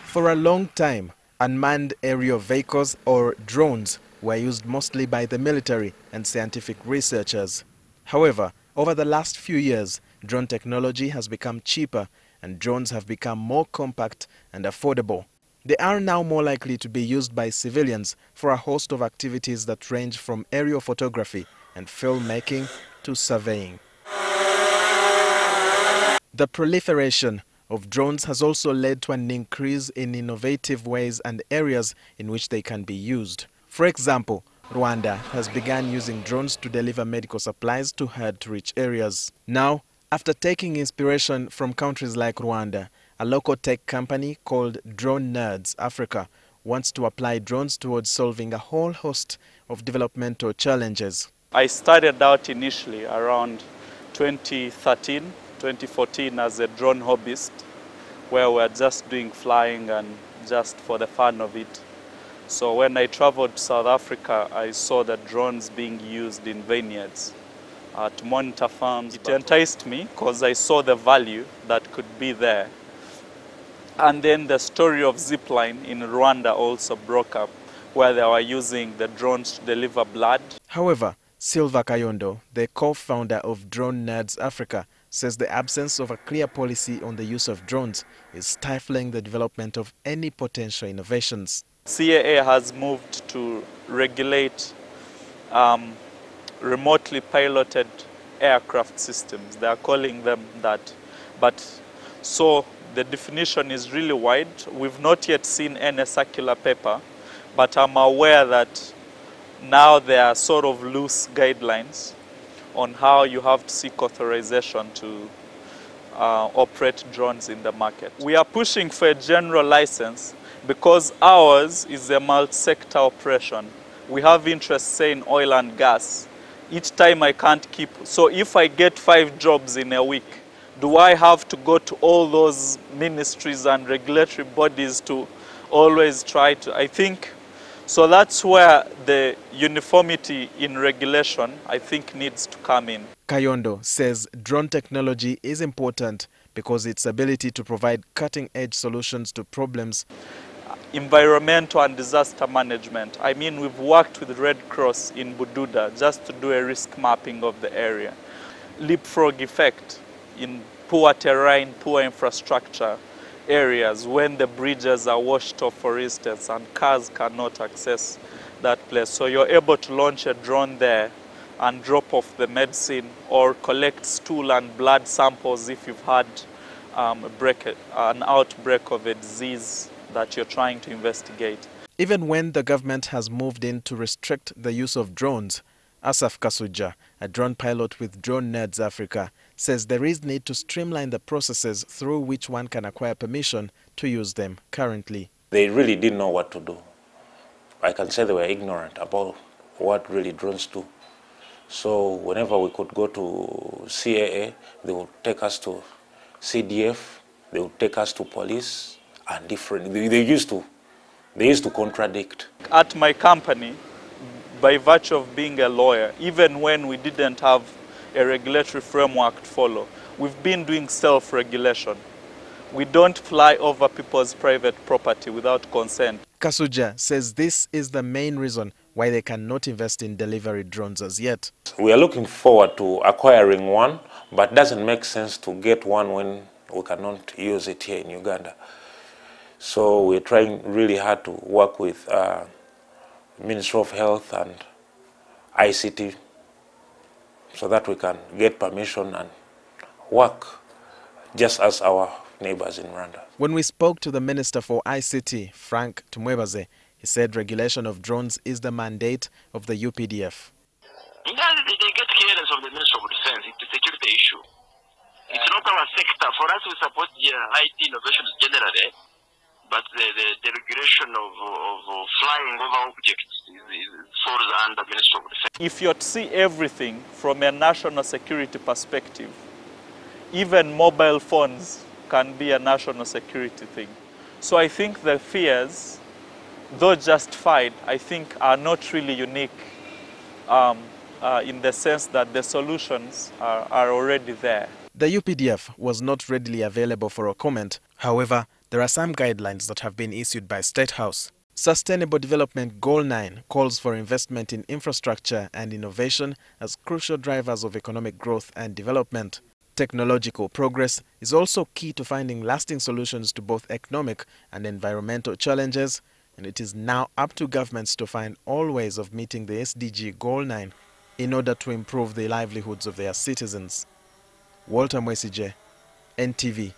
For a long time, unmanned aerial vehicles or drones were used mostly by the military and scientific researchers. However, over the last few years, drone technology has become cheaper and drones have become more compact and affordable. They are now more likely to be used by civilians for a host of activities that range from aerial photography and filmmaking to surveying. The proliferation of drones has also led to an increase in innovative ways and areas in which they can be used. For example, Rwanda has begun using drones to deliver medical supplies to hard-to-reach areas. Now, after taking inspiration from countries like Rwanda, a local tech company called Drone Nerds Africa wants to apply drones towards solving a whole host of developmental challenges. I started out initially around 2013, 2014 as a drone hobbyist, where we're just doing flying and just for the fun of it. So when I traveled to South Africa, I saw the drones being used in vineyards to monitor farms. It enticed me because I saw the value that could be there. And then the story of zipline in Rwanda also broke up, where they were using the drones to deliver blood. However, Silva Kayondo, the co-founder of Drone Nerds Africa, says the absence of a clear policy on the use of drones is stifling the development of any potential innovations. CAA has moved to regulate remotely piloted aircraft systems. They are calling them that. But so the definition is really wide. We've not yet seen any circular paper, but I'm aware that now there are sort of loose guidelines on how you have to seek authorization to operate drones in the market. We are pushing for a general license because ours is a multi-sector operation. We have interests, say, in oil and gas. Each time I can't keep, so if I get 5 jobs in a week, do I have to go to all those ministries and regulatory bodies to always try to, I think, so that's where the uniformity in regulation, I think, needs to come in. Kayondo says drone technology is important because its ability to provide cutting-edge solutions to problems. Environmental and disaster management. I mean, we've worked with Red Cross in Bududa just to do a risk mapping of the area. Leapfrog effect in poor terrain, poor infrastructure areas when the bridges are washed off, for instance, and cars cannot access that place. So you're able to launch a drone there and drop off the medicine or collect stool and blood samples if you've had an outbreak of a disease that you're trying to investigate. Even when the government has moved in to restrict the use of drones, Asaf Kasuja, a drone pilot with Drone Nerds Africa, says there is need to streamline the processes through which one can acquire permission to use them currently. They really didn't know what to do. I can say they were ignorant about what really drones do. So whenever we could go to CAA, they would take us to CDF, they would take us to police, and different. They used to contradict. At my company, by virtue of being a lawyer, even when we didn't have a regulatory framework to follow, we've been doing self-regulation. We don't fly over people's private property without consent. Kasuja says this is the main reason why they cannot invest in delivery drones as yet. We are looking forward to acquiring one, but it doesn't make sense to get one when we cannot use it here in Uganda. So we're trying really hard to work with Ministry of Health and ICT so that we can get permission and work just as our neighbors in Rwanda. When we spoke to the Minister for ICT, Frank Tumwebaze, he said regulation of drones is the mandate of the UPDF. They get clearance from the Ministry of Defense. It's a security issue. It's not our sector. For us, we support IT innovations generally, but the regulation of flying over objects falls under the Ministry of Defense. If you're to see everything from a national security perspective, even mobile phones can be a national security thing. So I think the fears, though justified, I think are not really unique in the sense that the solutions are already there. The UPDF was not readily available for a comment. However, There are some guidelines that have been issued by State House. Sustainable Development Goal 9 calls for investment in infrastructure and innovation as crucial drivers of economic growth and development. Technological progress is also key to finding lasting solutions to both economic and environmental challenges, and it is now up to governments to find all ways of meeting the SDG Goal 9 in order to improve the livelihoods of their citizens. Walter Mwesije, NTV.